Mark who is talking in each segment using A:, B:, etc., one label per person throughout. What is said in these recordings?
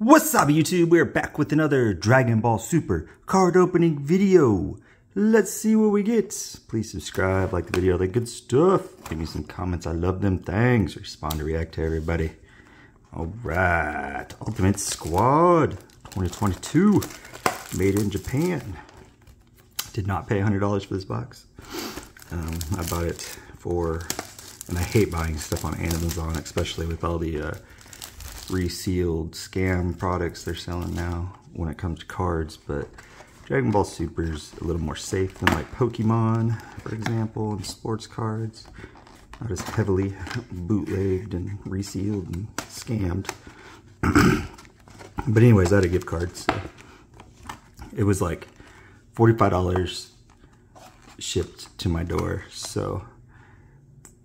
A: What's up YouTube? We're back with another Dragon Ball Super card opening video. Let's see what we get. Please subscribe, like the video, that good stuff. Give me some comments, I love them. Thanks. Respond to react to everybody. Alright, Ultimate Squad 2022, made in Japan. Did not pay $100 for this box. I bought it for, and I hate buying stuff on Amazon, especially with all the resealed scam products they're selling now when it comes to cards. But Dragon Ball Super's a little more safe than like Pokemon, for example, and sports cards. Not as heavily bootlegged and resealed and scammed. But anyways, I had a gift card, so it was like $45 shipped to my door. So,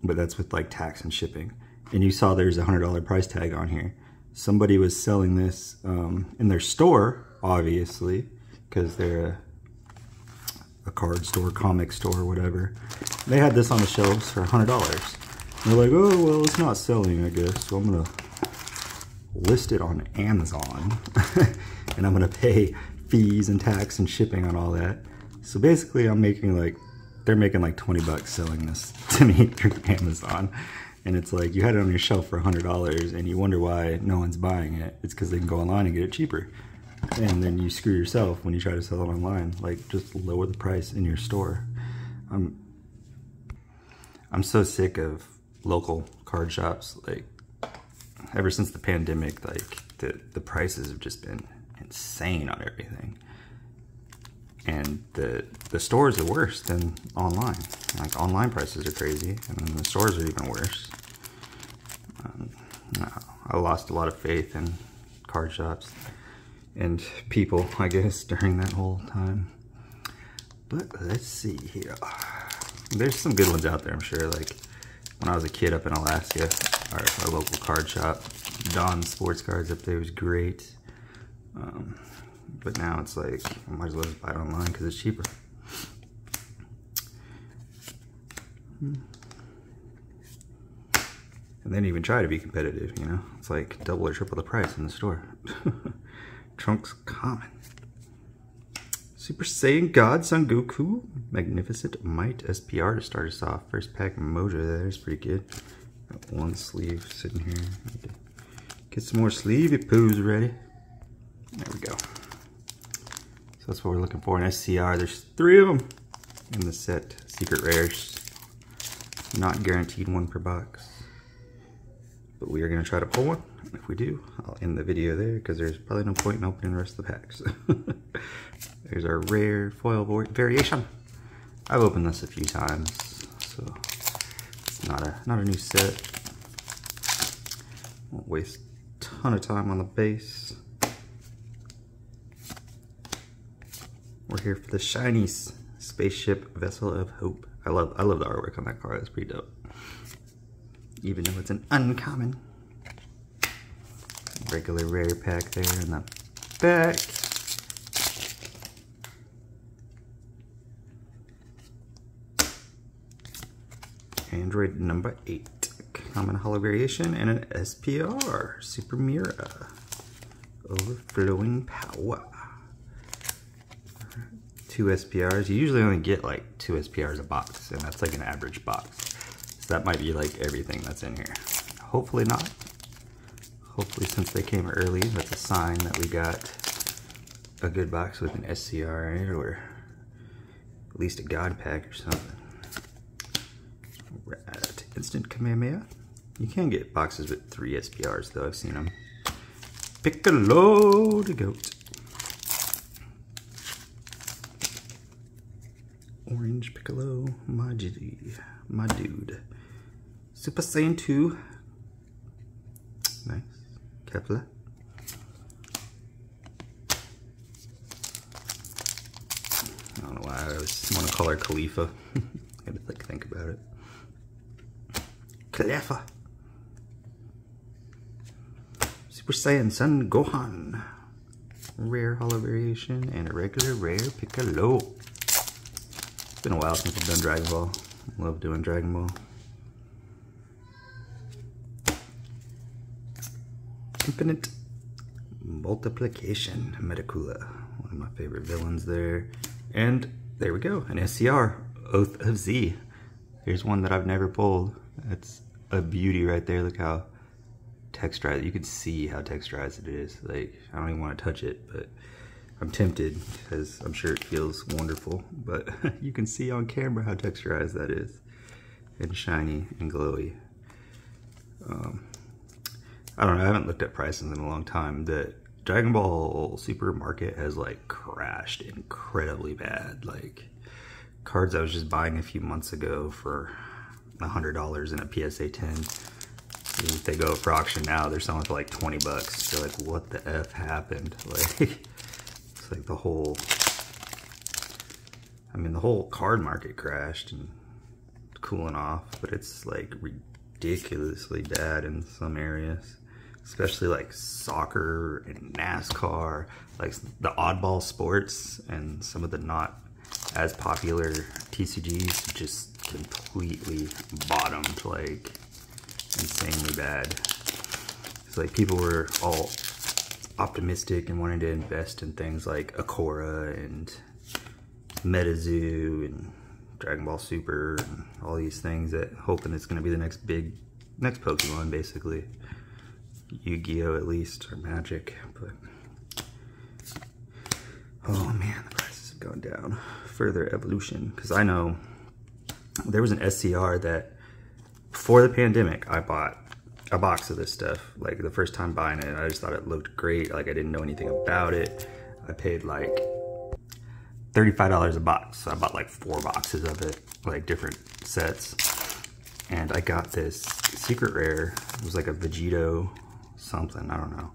A: but that's with like tax and shipping. And you saw there's a $100 price tag on here. Somebody was selling this in their store, obviously, because they're a card store, comic store, whatever. They had this on the shelves for $100. And they're like, oh, well, it's not selling, I guess. So I'm going to list it on Amazon. And I'm going to pay fees and tax and shipping on all that. So basically, I'm making like, they're making like 20 bucks selling this to me through Amazon. And it's like, you had it on your shelf for $100 and you wonder why no one's buying it. It's because they can go online and get it cheaper. And then you screw yourself when you try to sell it online. Like, just lower the price in your store. I'm so sick of local card shops. Like, ever since the pandemic, like, the prices have just been insane on everything. And the stores are worse than online. Like, online prices are crazy, and then the stores are even worse. I lost a lot of faith in card shops and people, I guess, during that whole time. But let's see here. There's some good ones out there, I'm sure. Like, when I was a kid up in Alaska, our local card shop, Don Sports Cards up there was great. But now it's like, I might as well just buy it online because it's cheaper. And then even try to be competitive, you know? It's like double or triple the price in the store. Trunks Common. Super Saiyan God Son Goku. Magnificent Might SPR to start us off. First pack Mojo there's pretty good. Got one sleeve sitting here. Get some more sleevey poos ready. There we go. So that's what we're looking for in SCR. There's 3 of them in the set. Secret rares. Not guaranteed one per box. But we are going to try to pull one. If we do, I'll end the video there because there's probably no point in opening the rest of the packs. There's our rare foil variation. I've opened this a few times, so it's not a new set. Won't waste a ton of time on the base. We're here for the shiny spaceship Vessel of Hope. I love the artwork on that card. It's pretty dope. Even though it's an uncommon. Regular rare pack there in the back. Android number 8. Common holo variation and an SPR. Super Mira. Overflowing power. 2 SPRs. You usually only get like 2 SPRs a box, and that's like an average box. So that might be like everything that's in here. Hopefully not. Hopefully, since they came early, that's a sign that we got a good box with an SCR in it, or at least a God pack or something. Right. Instant Kamehameha. You can get boxes with 3 SPRs though, I've seen them. Piccolo the Goat. Orange Piccolo, my dude. Super Saiyan 2. Nice. Kepler. I don't know why I always want to call her Khalifa. I had to think about it. Khalifa. Super Saiyan Son Gohan. Rare holo variation and a regular rare Piccolo. It's been a while since I've done Dragon Ball. Love doing Dragon Ball. Infinite Multiplication, Metacoola, one of my favorite villains there. And there we go, an SCR, Oath of Z. Here's one that I've never pulled. That's a beauty right there. Look how texturized, you can see how texturized it is. Like, I don't even want to touch it, but I'm tempted because I'm sure it feels wonderful. But you can see on camera how texturized that is, and shiny and glowy. I don't know, I haven't looked at prices in a long time. The Dragonball supermarket has like crashed incredibly bad. Like, cards I was just buying a few months ago for $100 in a PSA 10. If they go for auction now, they're selling for like 20 bucks. So like, what the F happened? Like, it's like the whole, I mean, the whole card market crashed and cooling off, but it's like ridiculously bad in some areas, especially like soccer and NASCAR, like the oddball sports, and some of the not as popular TCGs just completely bottomed, like insanely bad. It's like people were all optimistic and wanted to invest in things like Akora and MetaZoo and Dragon Ball Super and all these things, that hoping it's going to be the next Pokemon, basically. Yu-Gi-Oh! At least, or Magic. But oh man, the prices have gone down. Further evolution, because I know there was an SCR that before the pandemic I bought a box of this stuff. Like, the first time buying it, I just thought it looked great. Like, I didn't know anything about it. I paid like $35 a box. So I bought like 4 boxes of it, like different sets. And I got this secret rare. It was like a Vegito something, I don't know.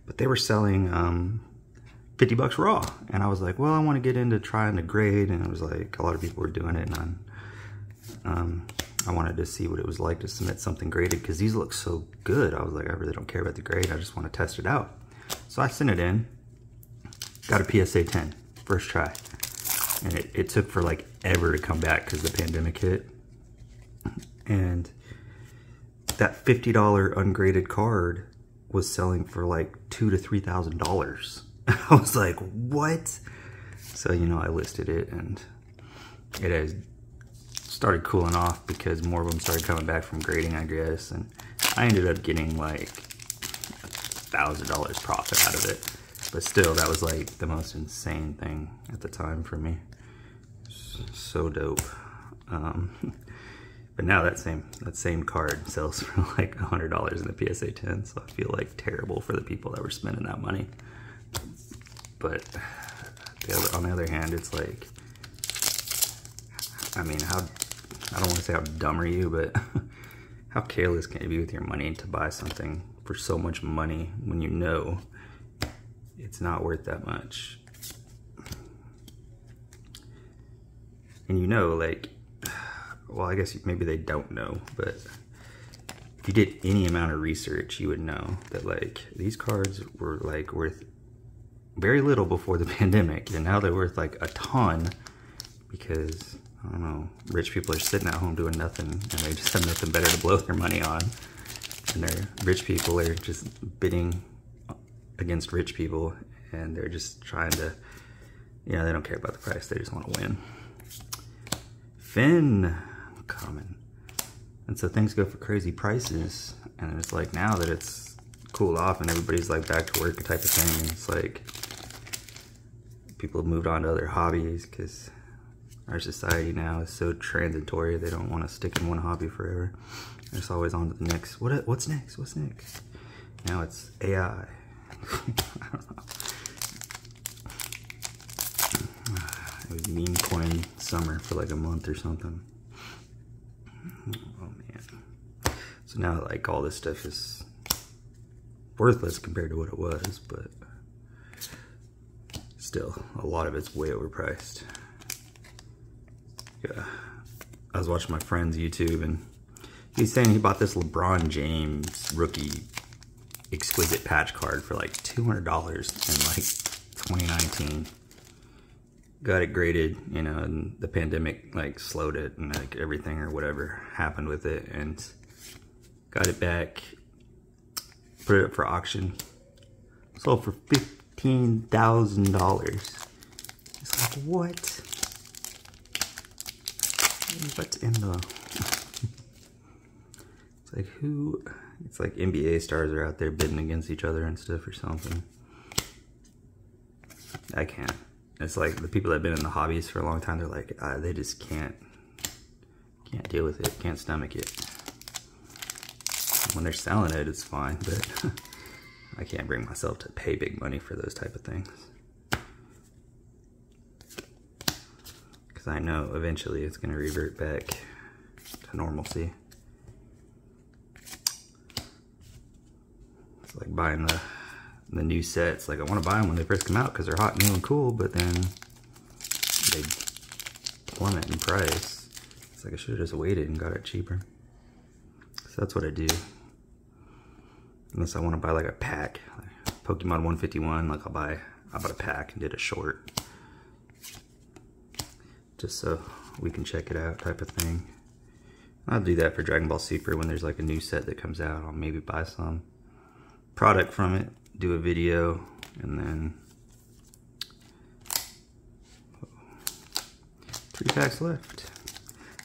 A: But they were selling 50 bucks raw. And I was like, well, I want to get into trying to grade. And it was like, a lot of people were doing it. And I wanted to see what it was like to submit something graded, because these look so good. I was like, I really don't care about the grade. I just want to test it out. So I sent it in. Got a PSA 10, first try. And it took for like ever to come back because the pandemic hit. And that $50 ungraded card was selling for like $2,000 to $3,000. I was like, what? So, you know, I listed it, and it has started cooling off because more of them started coming back from grading, I guess. And I ended up getting like $1,000 profit out of it. But still, that was like the most insane thing at the time for me. So dope. But now that same card sells for like $100 in the PSA 10, so I feel like terrible for the people that were spending that money. But on the other hand, it's like, I mean, I don't want to say how dumb are you, but how careless can you be with your money to buy something for so much money when you know it's not worth that much? And you know, like, well, I guess maybe they don't know, but if you did any amount of research, you would know that like these cards were like worth very little before the pandemic, and now they're worth like a ton because, I don't know, rich people are sitting at home doing nothing, and they just have nothing better to blow their money on. And rich people are just bidding against rich people, and they're just trying to, you know, they don't care about the price, they just want to win. Finn, common. And so things go for crazy prices, and it's like now that it's cooled off and everybody's like back to work type of thing, it's like people have moved on to other hobbies because our society now is so transitory. They don't want to stick in one hobby forever. They're just always on to the next. What's next? What's next? Now it's AI. I don't know. It was meme coin summer for like a month or something. Oh man. So now like all this stuff is worthless compared to what it was, but still a lot of it's way overpriced. Yeah. I was watching my friend's YouTube, and he's saying he bought this LeBron James rookie exquisite patch card for like $200 in like 2019. Got it graded, you know, and the pandemic like slowed it, and like everything or whatever happened with it, and got it back, put it up for auction. It was sold for $15,000. It's like, what? What's in the... It's like, who... It's like NBA stars are out there bidding against each other and stuff or something. I can't. It's like the people that have been in the hobbies for a long time, they're like, they just can't deal with it, can't stomach it. When they're selling it, it's fine, but I can't bring myself to pay big money for those type of things. Because I know eventually it's going to revert back to normalcy. It's like buying the new sets. Like, I want to buy them when they first come out because they're hot, new, and cool, but then they plummet in price. It's like I should have just waited and got it cheaper. So that's what I do. Unless I want to buy like a pack, like Pokemon 151, like I bought a pack and did a short. Just so we can check it out type of thing. I'll do that for Dragon Ball Super when there's like a new set that comes out. I'll maybe buy some product from it, do a video, and then 3 packs left.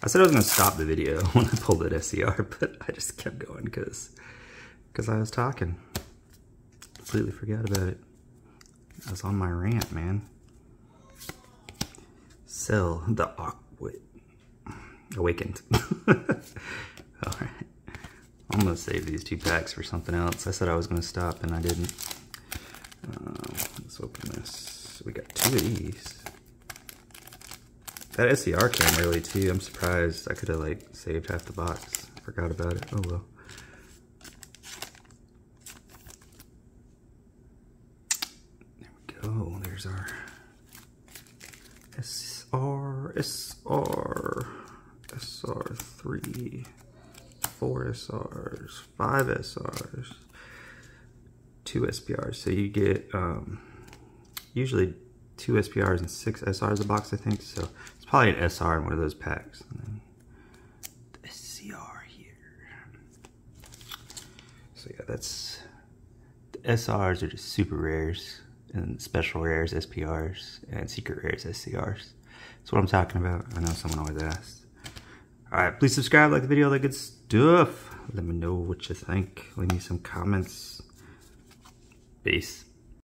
A: I said I was gonna stop the video when I pulled that SCR, but I just kept going because I was talking. Completely forgot about it. I was on my rant, man. Sell the Awakened. Alright. I'm gonna save these 2 packs for something else. I said I was gonna stop and I didn't. Let's open this. We got 2 of these. That SCR came early too. I'm surprised. I could have like saved half the box. Forgot about it. Oh well. There we go. There's our SR3, 4 SRs, 5 SRs, 2 SPRs. So you get usually 2 SPRs and 6 SRs a box, I think. So it's probably an SR in one of those packs. And then the SCR here. So yeah, that's the SRs are just super rares, and special rares SPRs, and secret rares SCRs. That's what I'm talking about. I know someone always asks. Alright, please subscribe, like the video, that good stuff. Let me know what you think. Leave me some comments. Peace.